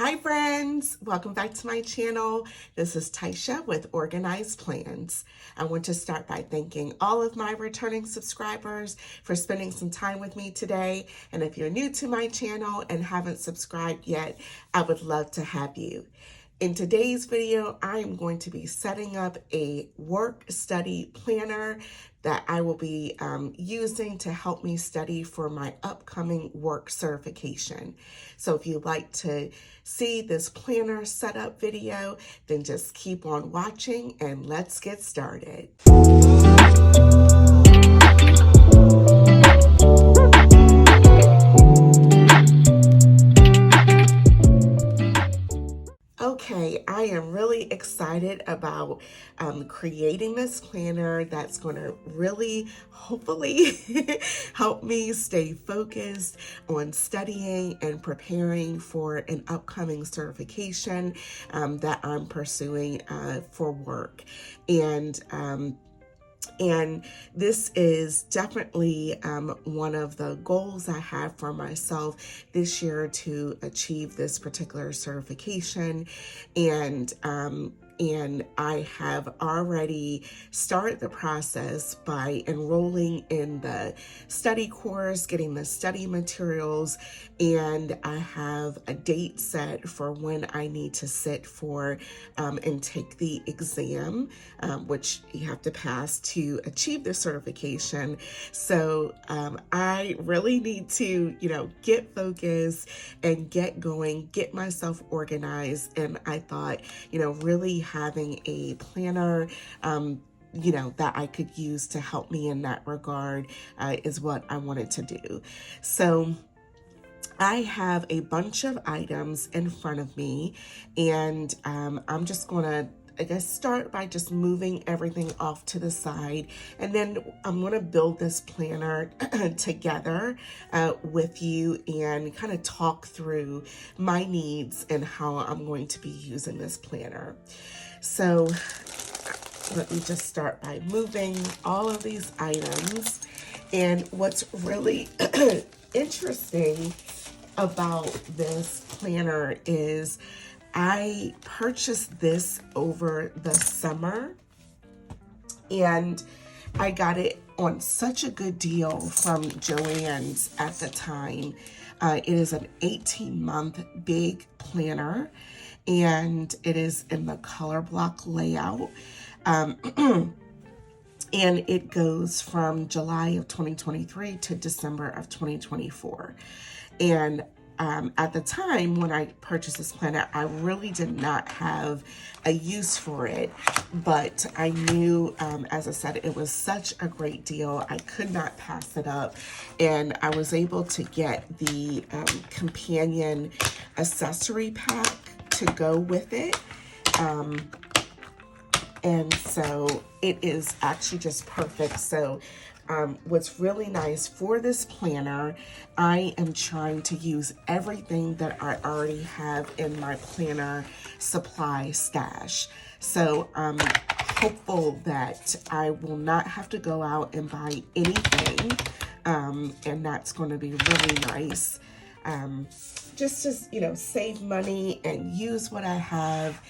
Hi friends, welcome back to my channel. This is Taisha with Organized Plans. I want to start by thanking all of my returning subscribers for spending some time with me today. And if you're new to my channel and haven't subscribed yet, I would love to have you. In today's video, I am going to be setting up a work study planner that I will be using to help me study for my upcoming work certification. So if you'd like to see this planner setup video, then just keep on watching and let's get started. Okay, I am really excited about creating this planner that's going to really, hopefully, help me stay focused on studying and preparing for an upcoming certification that I'm pursuing for work. And this is definitely one of the goals I have for myself this year to achieve this particular certification. And I have already started the process by enrolling in the study course, getting the study materials, and I have a date set for when I need to sit for and take the exam, which you have to pass to achieve the certification. So I really need to, get focused and get going, get myself organized. And I thought, really having a planner, that I could use to help me in that regard is what I wanted to do. So I have a bunch of items in front of me, and I'm just going to start by just moving everything off to the side, and then I'm going to build this planner together with you and kind of talk through my needs and how I'm going to be using this planner. So let me just start by moving all of these items. And what's really interesting about this planner is I purchased this over the summer, and I got it on such a good deal from Joann's at the time. It is an 18-month big planner, and it is in the color block layout. And it goes from July of 2023 to December of 2024. And at the time when I purchased this planner, I really did not have a use for it, but I knew, as I said, it was such a great deal. I could not pass it up, and I was able to get the companion accessory pack to go with it. And so it is actually just perfect. So what's really nice for this planner, I am trying to use everything that I already have in my planner supply stash. So I'm hopeful that I will not have to go out and buy anything. And that's going to be really nice. Just to, save money and use what I have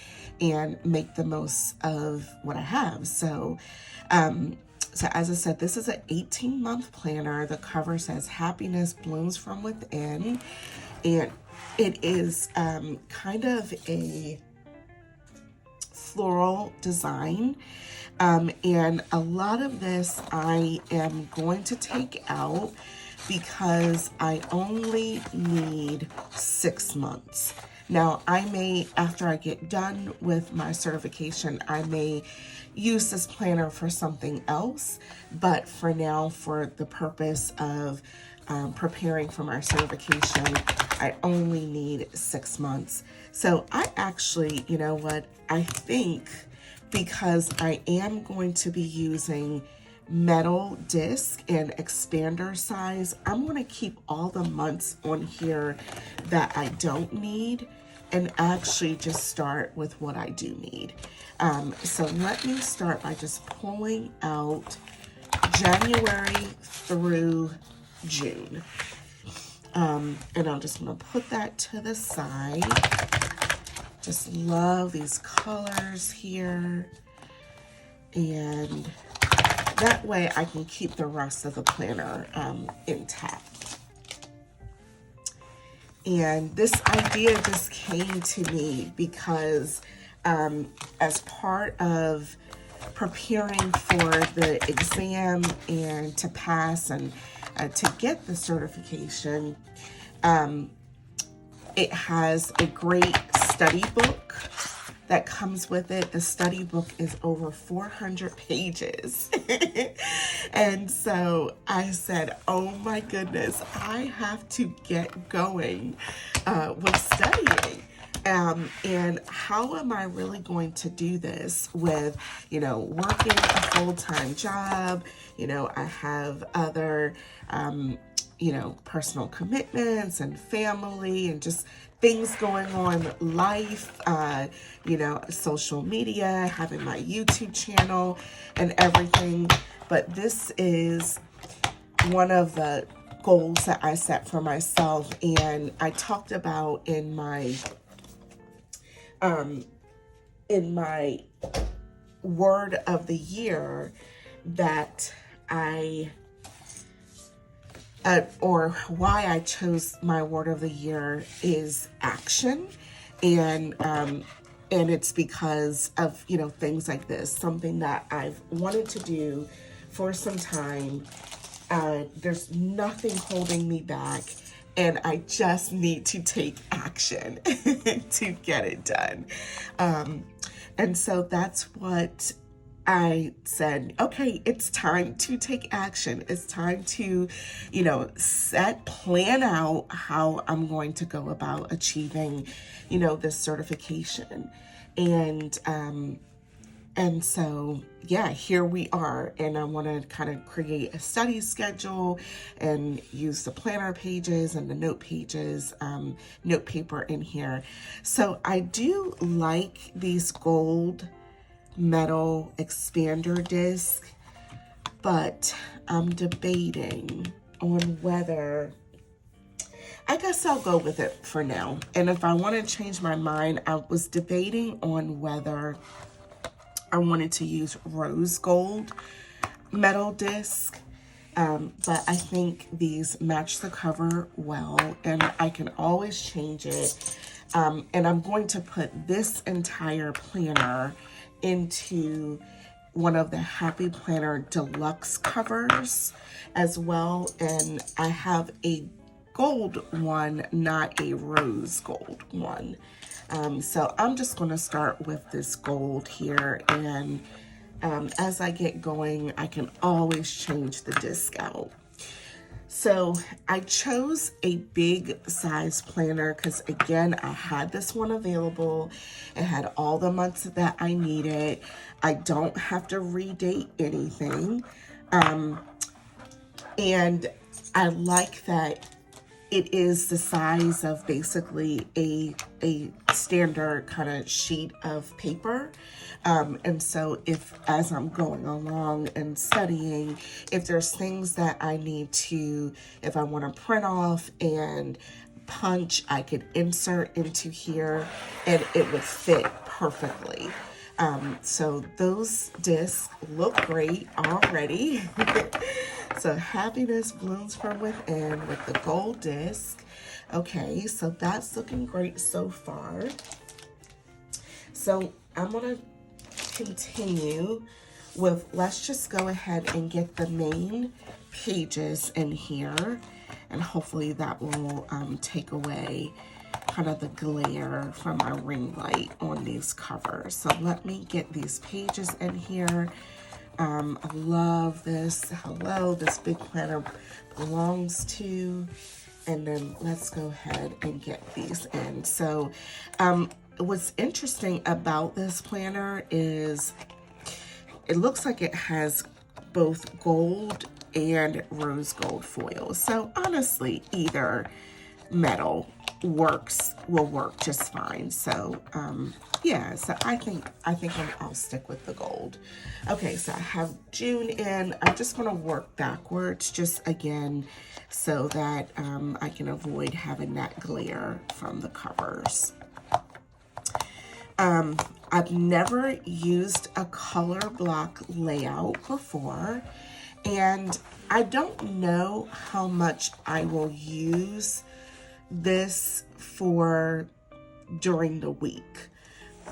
and make the most of what I have. So as I said, this is an 18-month planner. The cover says happiness blooms from within. And it is kind of a floral design. And a lot of this I am going to take out because I only need 6 months. Now, I may, after I get done with my certification, I may use this planner for something else, but for now, for the purpose of preparing for my certification, I only need 6 months. So I actually, I think because I am going to be using metal disc and expander size, I'm going to keep all the months on here that I don't need and actually just start with what I do need. So let me start by just pulling out January through June. And I'm just going to put that to the side. Just love these colors here. And that way I can keep the rest of the planner intact. And this idea just came to me because as part of preparing for the exam and to pass and to get the certification, it has a great study book that comes with it. The study book is over 400 pages. And so I said, oh my goodness, I have to get going with studying. And how am I really going to do this with, working a full-time job? I have other, personal commitments and family and just things going on, life, social media, having my YouTube channel and everything. But this is one of the goals that I set for myself, and I talked about in my word of the year that or why I chose my word of the year is action. And it's because of, things like this, something that I've wanted to do for some time. There's nothing holding me back, and I just need to take action to get it done. And so that's what I said, okay, it's time to take action. It's time to, plan out how I'm going to go about achieving, this certification. And so, yeah, here we are. And I want to kind of create a study schedule and use the planner pages and the note pages, note paper in here. So I do like these gold metal expander disc, but I'm debating on whether, I guess I'll go with it for now. And if I want to change my mind, I was debating on whether I wanted to use rose gold metal disc, but I think these match the cover well, and I can always change it. And I'm going to put this entire planner into one of the Happy Planner deluxe covers as well. And I have a gold one, not a rose gold one. So I'm just going to start with this gold here, and as I get going, I can always change the disc out. So I chose a big size planner because, again, I had this one available. It had all the months that I needed. I don't have to redate anything. And I like that it is the size of basically a standard kind of sheet of paper. And so as I'm going along and studying, if there's things that I need to, if I want to print off and punch, I could insert into here and it would fit perfectly. So those discs look great already. So happiness blooms from within with the gold disc. Okay, so that's looking great so far. So I'm gonna continue with, let's just go ahead and get the main pages in here, and hopefully that will take away kind of the glare from my ring light on these covers. So let me get these pages in here. I love this. Hello, this big planner belongs to, and then let's go ahead and get these in. So what's interesting about this planner is it looks like it has both gold and rose gold foil. So honestly, either metal will work just fine. So yeah, so I think I'll stick with the gold. Okay, so I have June in. I'm just going to work backwards, just again, so that I can avoid having that glare from the covers. I've never used a color block layout before, and I don't know how much I will use this for during the week.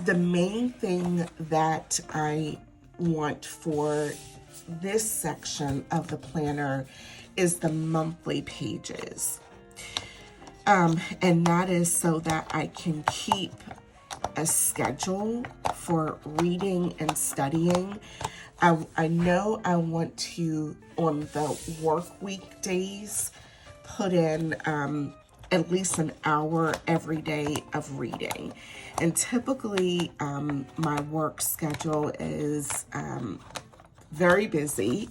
The main thing that I want for this section of the planner is the monthly pages. And that is so that I can keep a schedule for reading and studying. I know I want to, on the work week days, put in at least an hour every day of reading. And typically, my work schedule is very busy.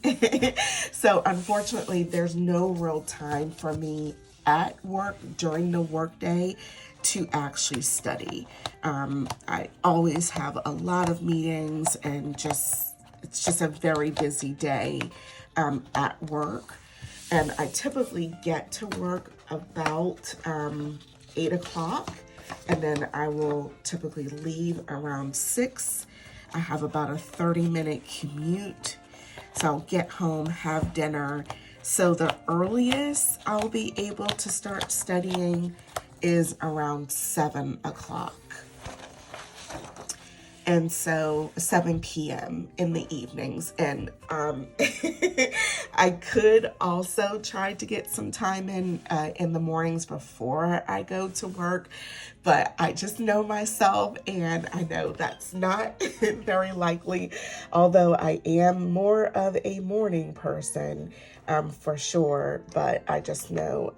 So unfortunately, there's no real time for me at work during the workday to actually study. I always have a lot of meetings, and it's just a very busy day at work. And I typically get to work about 8 o'clock, and then I will typically leave around 6. I have about a 30-minute commute, so I'll get home, have dinner. So the earliest I'll be able to start studying is around 7 o'clock. And so 7 p.m. in the evenings. And I could also try to get some time in the mornings before I go to work, but I just know myself, and I know that's not very likely, although I am more of a morning person for sure, but I just know,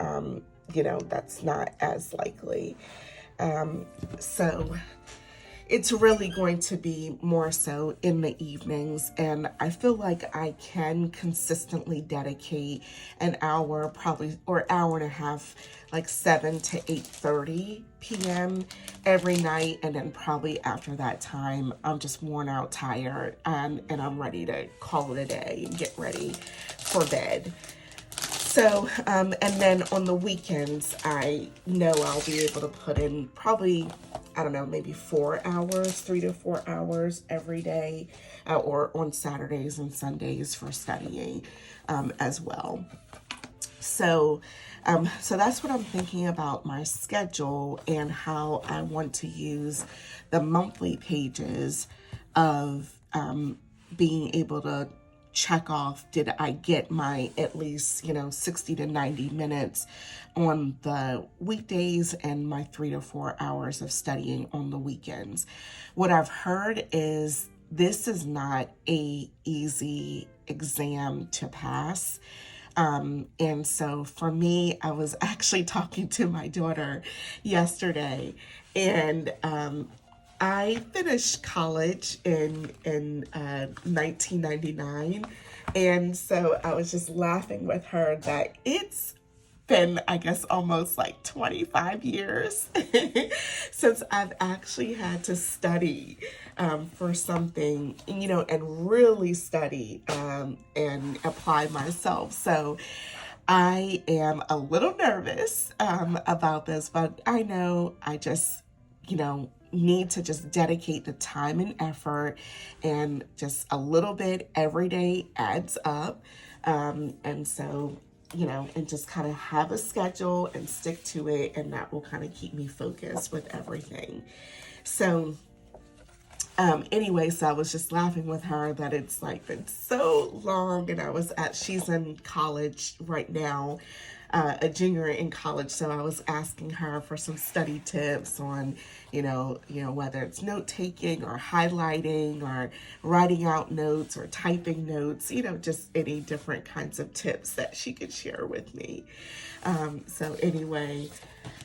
that's not as likely. So it's really going to be more so in the evenings, and I feel like I can consistently dedicate an hour, probably, or hour and a half, like 7 to 8:30 p.m. every night, and then probably after that time, I'm just worn out, tired, and I'm ready to call it a day and get ready for bed. So, and then on the weekends, I know I'll be able to put in probably, I don't know, maybe 4 hours, 3 to 4 hours every day, or on Saturdays and Sundays for studying as well. So that's what I'm thinking about my schedule and how I want to use the monthly pages of being able to check off, did I get my at least 60 to 90 minutes on the weekdays, and my 3 to 4 hours of studying on the weekends. What I've heard is this is not a easy exam to pass. And so for me, I was actually talking to my daughter yesterday, and I finished college in 1999, and so I was just laughing with her that it's been, I guess, almost like 25 years since I've actually had to study for something, and really study and apply myself. So I am a little nervous about this, but I know I just, need to just dedicate the time and effort, and just a little bit every day adds up. And so, and just kind of have a schedule and stick to it, and that will kind of keep me focused with everything. So anyway, so I was just laughing with her that it's like been so long, and she's in college right now, a junior in college. So I was asking her for some study tips on, whether it's note taking or highlighting or writing out notes or typing notes, just any different kinds of tips that she could share with me. So anyway,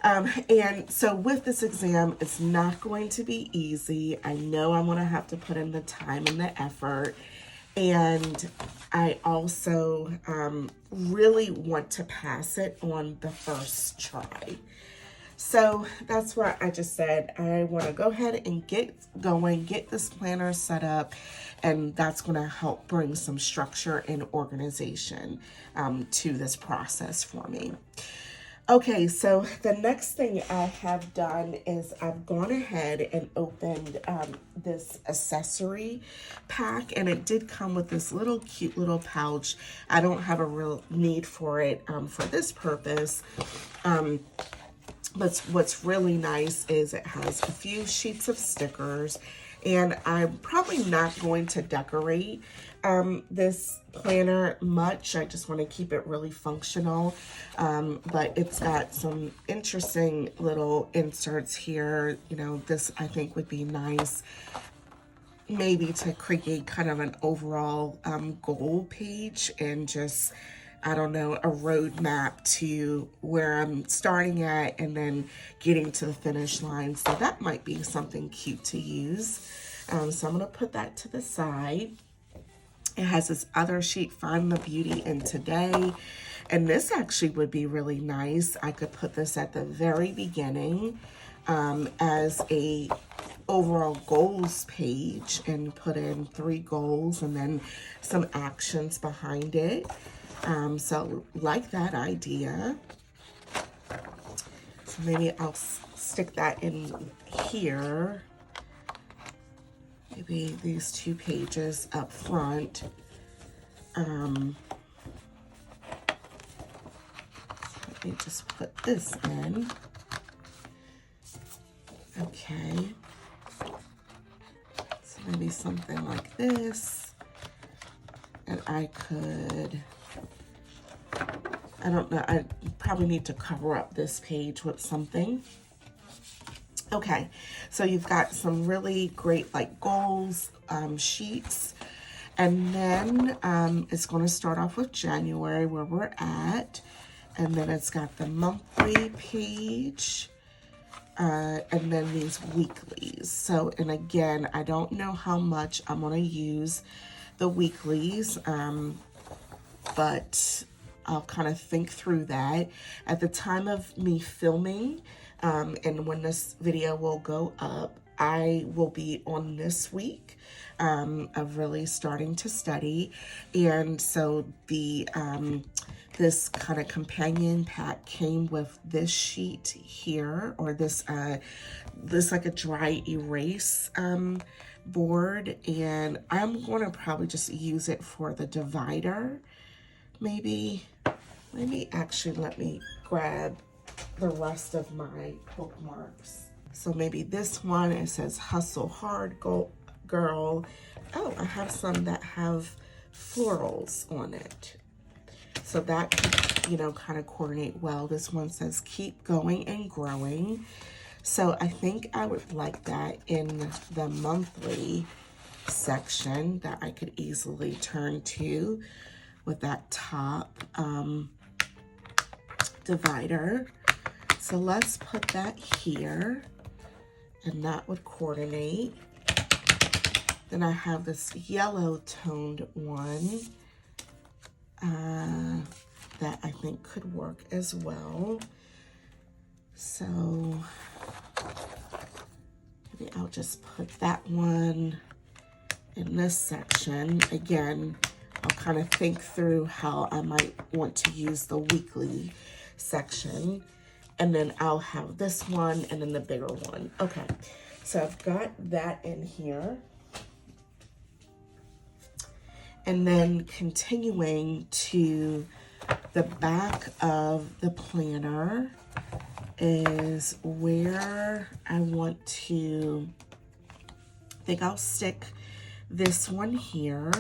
and so with this exam, it's not going to be easy. I know I'm going to have to put in the time and the effort. And I also really want to pass it on the first try. So that's why I just said I want to go ahead and get going, get this planner set up, and that's going to help bring some structure and organization to this process for me. Okay, so the next thing I have done is I've gone ahead and opened this accessory pack, and it did come with this little cute little pouch. I don't have a real need for it for this purpose. But what's really nice is it has a few sheets of stickers, and I'm probably not going to decorate this planner much. I just want to keep it really functional, but it's got some interesting little inserts here. You know, this I think would be nice maybe to create kind of an overall goal page, and just, I don't know, a roadmap to where I'm starting at and then getting to the finish line. So that might be something cute to use. So I'm going to put that to the side. It has this other sheet, Find the Beauty in Today. And this actually would be really nice. I could put this at the very beginning as a overall goals page and put in 3 goals and then some actions behind it. So like that idea. So maybe I'll stick that in here. Maybe these 2 pages up front. Let me just put this in. Okay. So maybe something like this. And I could, I don't know, I probably need to cover up this page with something. Okay, so you've got some really great like goals sheets, and then it's going to start off with January where we're at, and then it's got the monthly page, and then these weeklies. So, and again, I don't know how much I'm going to use the weeklies, but I'll kind of think through that. At the time of me filming, and when this video will go up, I will be on this week of really starting to study. And so the this kind of companion pack came with this sheet here, or this like a dry erase board, and I'm going to probably just use it for the divider. Maybe actually let me grab the rest of my bookmarks. So maybe this one, it says Hustle Hard Girl. Oh, I have some that have florals on it. So that could, you know, kind of coordinate well. This one says Keep Going and Growing. So I think I would like that in the monthly section that I could easily turn to with that top divider. So let's put that here, and that would coordinate. Then I have this yellow toned one that I think could work as well. So maybe I'll just put that one in this section. Again, I'll kind of think through how I might want to use the weekly section. And then I'll have this one and then the bigger one. Okay, so I've got that in here. And then continuing to the back of the planner is where I want to, I think I'll stick this one here.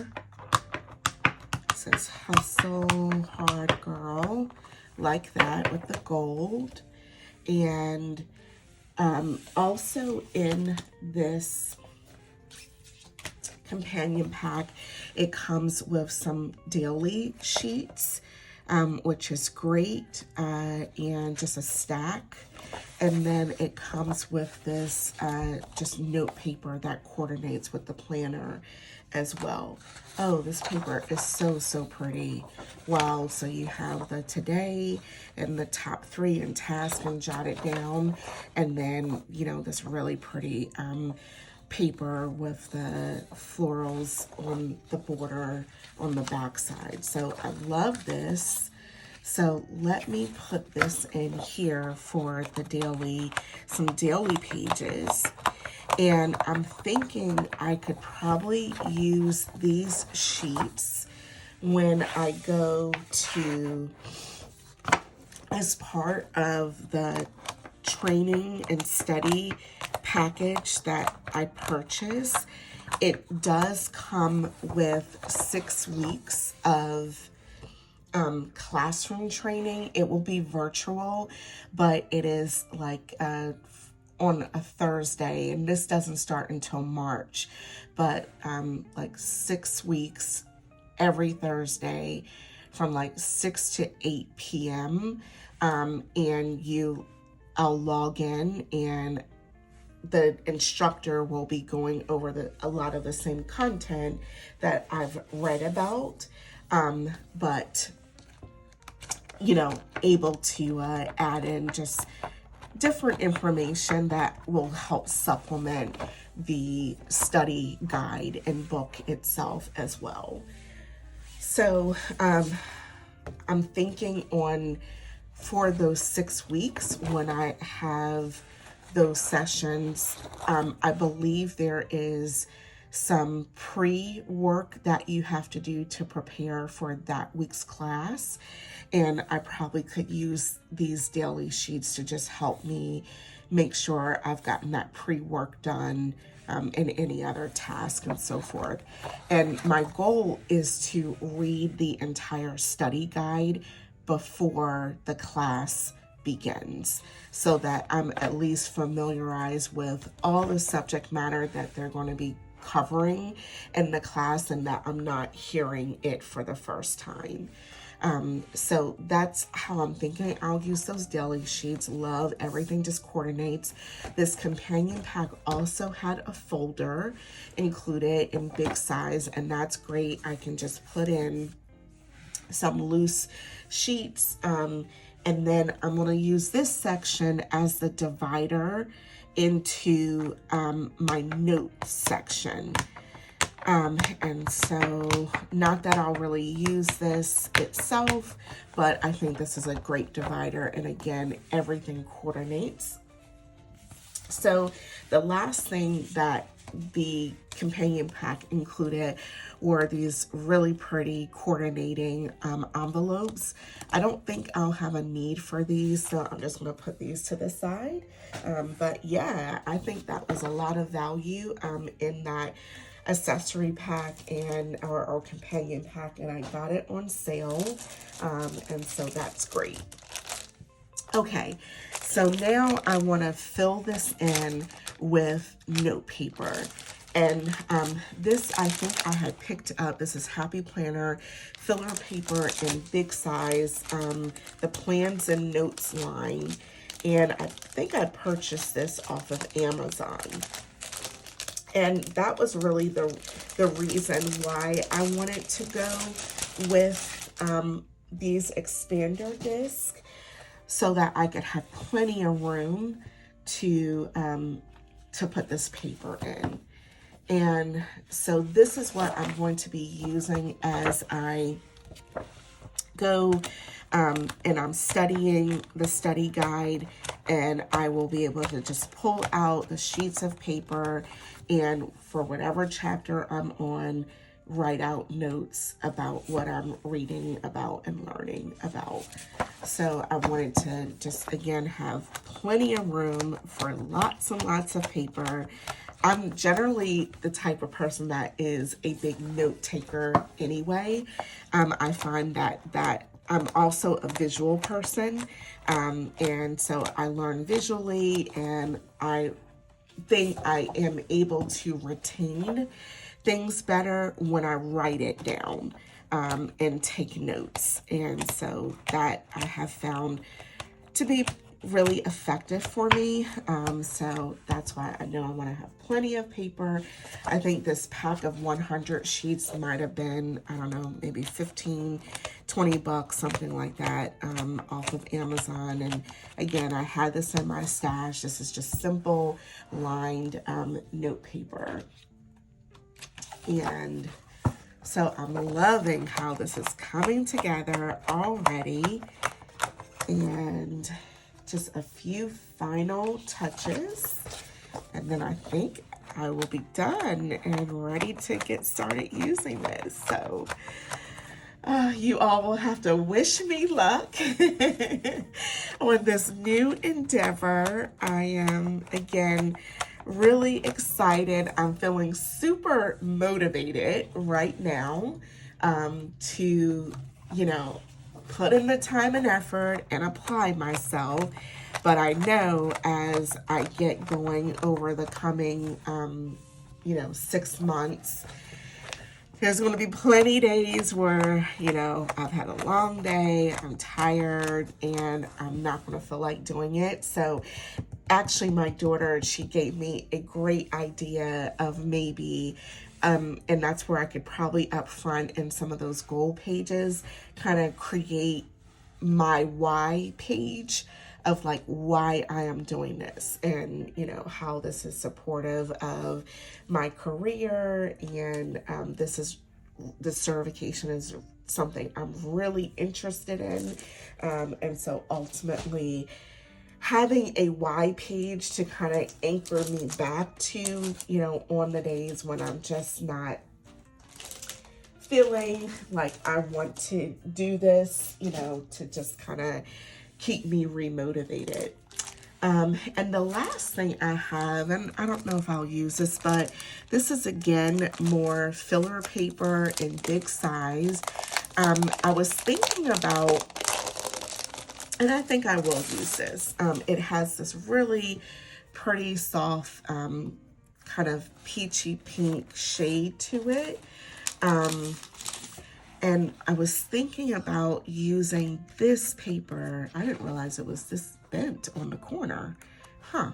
It says Hustle Hard Girl, like that with the gold. And also in this companion pack, it comes with some daily sheets, which is great, and just a stack. And then it comes with this just note paper that coordinates with the planner as well. Oh, this paper is so pretty. Wow, so you have the today and the top 3 and task and jot it down, and then, you know, this really pretty paper with the florals on the border on the back side. So I love this. So let me put this in here for the daily, some daily pages. And I'm thinking I could probably use these sheets when I go to, as part of the training and study package that I purchase. It does come with 6 weeks of classroom training. It will be virtual, but it is like on a Thursday, and this doesn't start until March, but like 6 weeks every Thursday from like 6 to 8 p.m. And I'll log in, and the instructor will be going over a lot of the same content that I've read about, but able to add in just different information that will help supplement the study guide and book itself as well. So I'm thinking for those 6 weeks when I have those sessions, I believe there is some pre-work that you have to do to prepare for that week's class. And I probably could use these daily sheets to just help me make sure I've gotten that pre-work done, and any other task and so forth. And my goal is to read the entire study guide before the class begins, so that I'm at least familiarized with all the subject matter that they're going to be covering in the class, and that I'm not hearing it for the first time. So that's how I'm thinking I'll use those daily sheets. Love everything just coordinates. This companion pack also had a folder included in big size, and that's great. I can just put in some loose sheets, and then I'm going to use this section as the divider into my notes section. And so, not that I'll really use this itself, but I think this is a great divider. And again, everything coordinates. So the last thing that the companion pack included were these really pretty coordinating envelopes. I don't think I'll have a need for these, so I'm just going to put these to the side. But yeah, I think that was a lot of value in that accessory pack or companion pack, and I got it on sale, and so that's great. Okay, so now I want to fill this in with note paper. And this, I think I had picked up, this is Happy Planner filler paper in big size, the Plans and Notes line. And I think I purchased this off of Amazon. And that was really the reason why I wanted to go with these expander discs, so that I could have plenty of room to put this paper in. And so this is what I'm going to be using as I go and I'm studying the study guide, and I will be able to just pull out the sheets of paper, and for whatever chapter I'm on, write out notes about what I'm reading about and learning about. So I wanted to just, again, have plenty of room for lots and lots of paper. I'm generally the type of person that is a big note taker anyway. I find that I'm also a visual person, and so I learn visually, and I think I am able to retain things better when I write it down and take notes. And so that I have found to be really effective for me. So that's why I know I want to have plenty of paper. I think this pack of 100 sheets might have been, I don't know, maybe 15, 20 bucks, something like that, off of Amazon. And again, I had this in my stash. This is just simple lined note paper. And So I'm loving how this is coming together already. And just a few final touches. And then I think I will be done and ready to get started using this. So you all will have to wish me luck on this new endeavor. I am, again, really excited. I'm feeling super motivated right now to, put in the time and effort and apply myself. But I know as I get going over the coming, 6 months, there's going to be plenty days where, I've had a long day, I'm tired, and I'm not going to feel like doing it. So actually my daughter, she gave me a great idea of maybe, and that's where I could probably up front in some of those goal pages, kind of create my why page of like why I am doing this and how this is supportive of my career, and the certification is something I'm really interested in, and so ultimately having a why page to kind of anchor me back to on the days when I'm just not feeling like I want to do this, to just kind of keep me remotivated. And the last thing I have, and I don't know if I'll use this, but this is again more filler paper in big size. I was thinking about, and I think I will use this. It has this really pretty soft kind of peachy pink shade to it. And I was thinking about using this paper. I didn't realize it was this bent on the corner. Huh.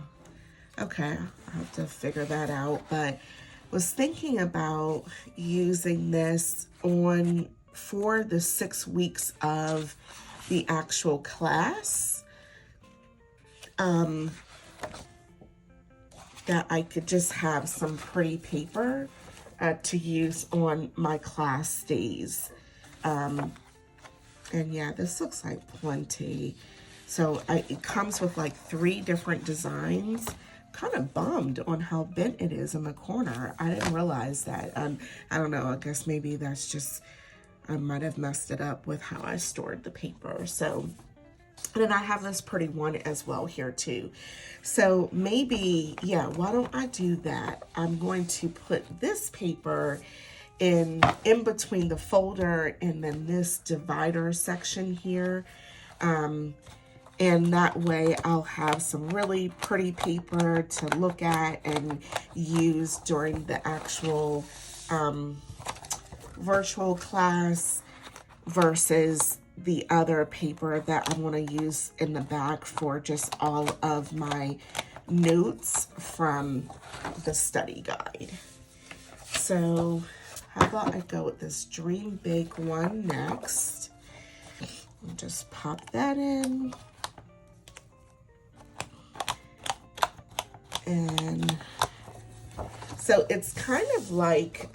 Okay, I'll have to figure that out. But was thinking about using this for the 6 weeks of the actual class. That I could just have some pretty paper to use on my class days. And yeah, this looks like plenty. So it comes with like 3 different designs. Kind of bummed on how bent it is in the corner. I didn't realize that. I don't know, I guess maybe that's just, I might have messed it up with how I stored the paper. So, and then I have this pretty one as well here too. So maybe, yeah, why don't I do that? I'm going to put this paper in between the folder and then this divider section here. And that way I'll have some really pretty paper to look at and use during the actual virtual class versus the other paper that I'm going to use in the back for just all of my notes from the study guide. So how about I go with this Dream Big one next. I'll just pop that in. And so it's kind of like,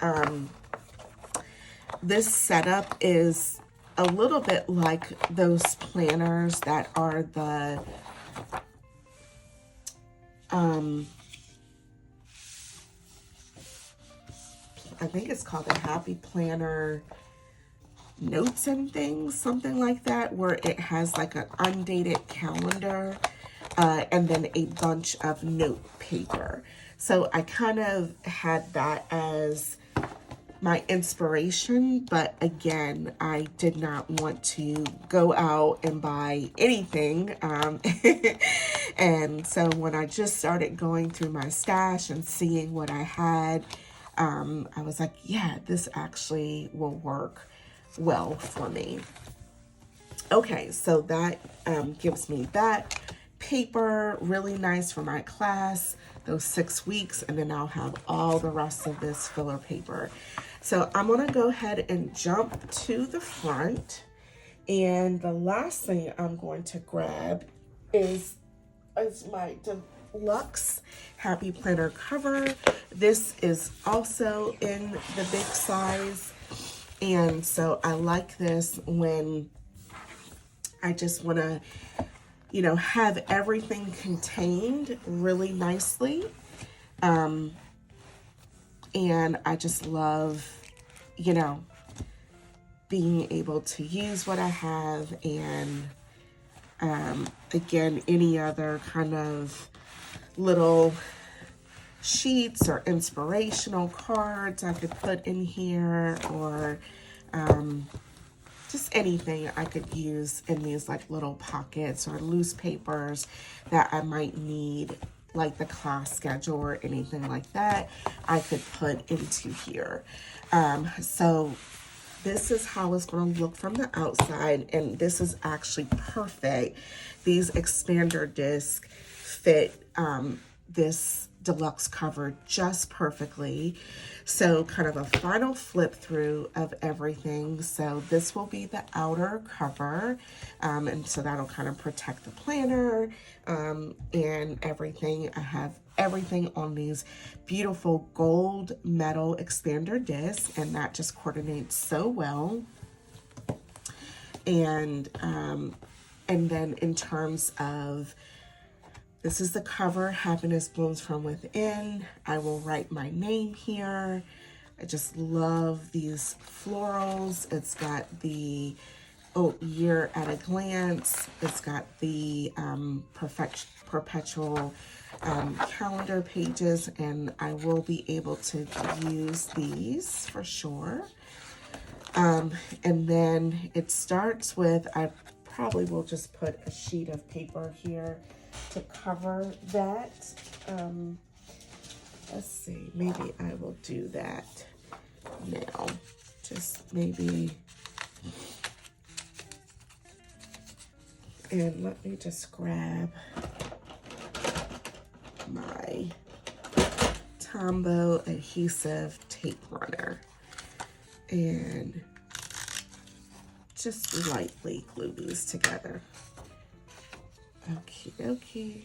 this setup is a little bit like those planners that are the, I think it's called the Happy Planner Notes and Things, something like that, where it has like an undated calendar and then a bunch of note paper. So I kind of had that as my inspiration, but again, I did not want to go out and buy anything. And so when I just started going through my stash and seeing what I had, I was like, yeah, this actually will work well for me. Okay, so that gives me that paper, really nice for my class, those 6 weeks, and then I'll have all the rest of this filler paper. So I'm gonna go ahead and jump to the front, and the last thing I'm going to grab is my deluxe Happy Planner cover. This is also in the big size. And so I like this when I just want to, you know, have everything contained really nicely. And I just love, you know, being able to use what I have. And again, any other kind of little sheets or inspirational cards I could put in here, or just anything I could use in these like little pockets or loose papers that I might need, like the class schedule or anything like that, I could put into here. So this is how it's going to look from the outside, and this is actually perfect. These expander discs fit this deluxe cover just perfectly. So kind of a final flip through of everything. So this will be the outer cover, and so that'll kind of protect the planner and everything. I have everything on these beautiful gold metal expander discs, and that just coordinates so well. And then in terms of, this is the cover, Happiness Blooms from Within. I will write my name here. I just love these florals. It's got the year at a glance. It's got the perpetual calendar pages, and I will be able to use these for sure. And then it starts with, I probably will just put a sheet of paper here to cover that. Let's see, maybe I will do that now. Just maybe, and let me just grab my Tombow adhesive tape runner and just lightly glue these together. Okie dokie.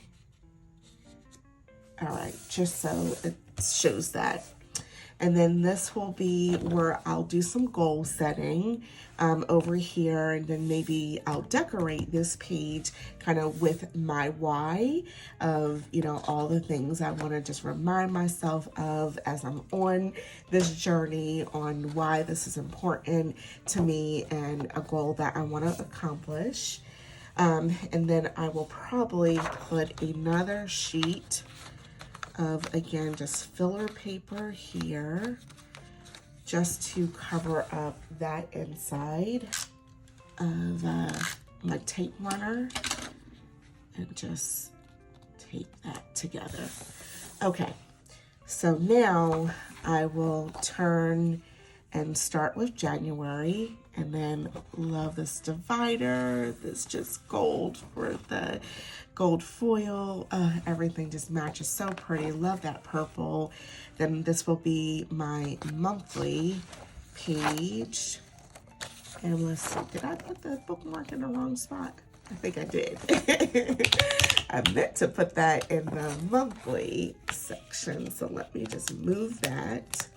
All right, just so it shows that. And then this will be where I'll do some goal setting over here, and then maybe I'll decorate this page kind of with my why of, you know, all the things I want to just remind myself of as I'm on this journey on why this is important to me and a goal that I want to accomplish. And then I will probably put another sheet of, again, just filler paper here, just to cover up that inside of my tape runner, and just tape that together. Okay, so now I will turn and start with January, and then love this divider, this just gold for the gold foil. Everything just matches so pretty. Love that purple. Then this will be my monthly page. And let's see, did I put the bookmark in the wrong spot? I think I did. I meant to put that in the monthly section. So let me just move that.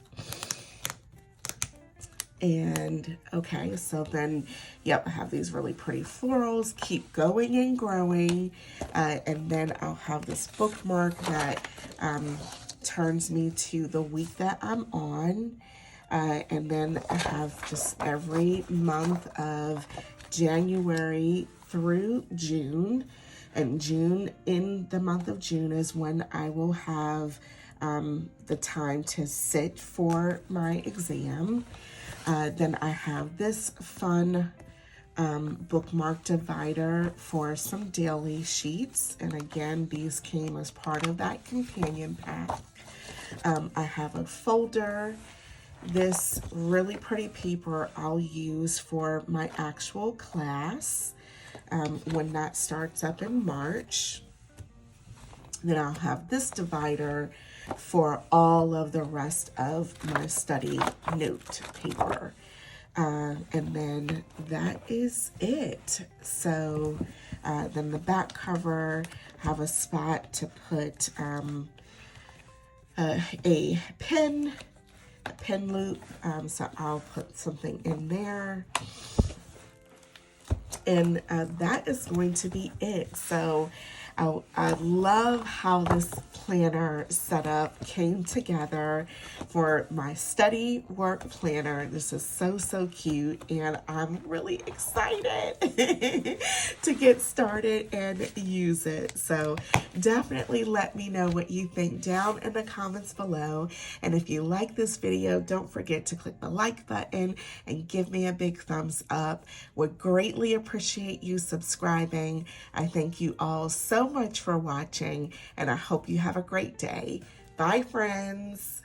And okay, so then, yep, I have these really pretty florals, keep going and growing. And then I'll have this bookmark that turns me to the week that I'm on. And then I have just every month of January through June. And June, in the month of June, is when I will have the time to sit for my exam. Then I have this fun bookmark divider for some daily sheets. And again, these came as part of that companion pack. I have a folder. This really pretty paper I'll use for my actual class when that starts up in March. Then I'll have this divider for all of the rest of my study note paper. And then that is it. So then the back cover, have a spot to put a pen, a pin loop, so I'll put something in there. And that is going to be it. So I love how this planner setup came together for my study work planner. This is so, so cute, and I'm really excited to get started and use it. So definitely let me know what you think down in the comments below. And if you like this video, don't forget to click the like button and give me a big thumbs up. Would greatly appreciate you subscribing. I thank you all so much for watching, and I hope you have a great day. Bye, friends.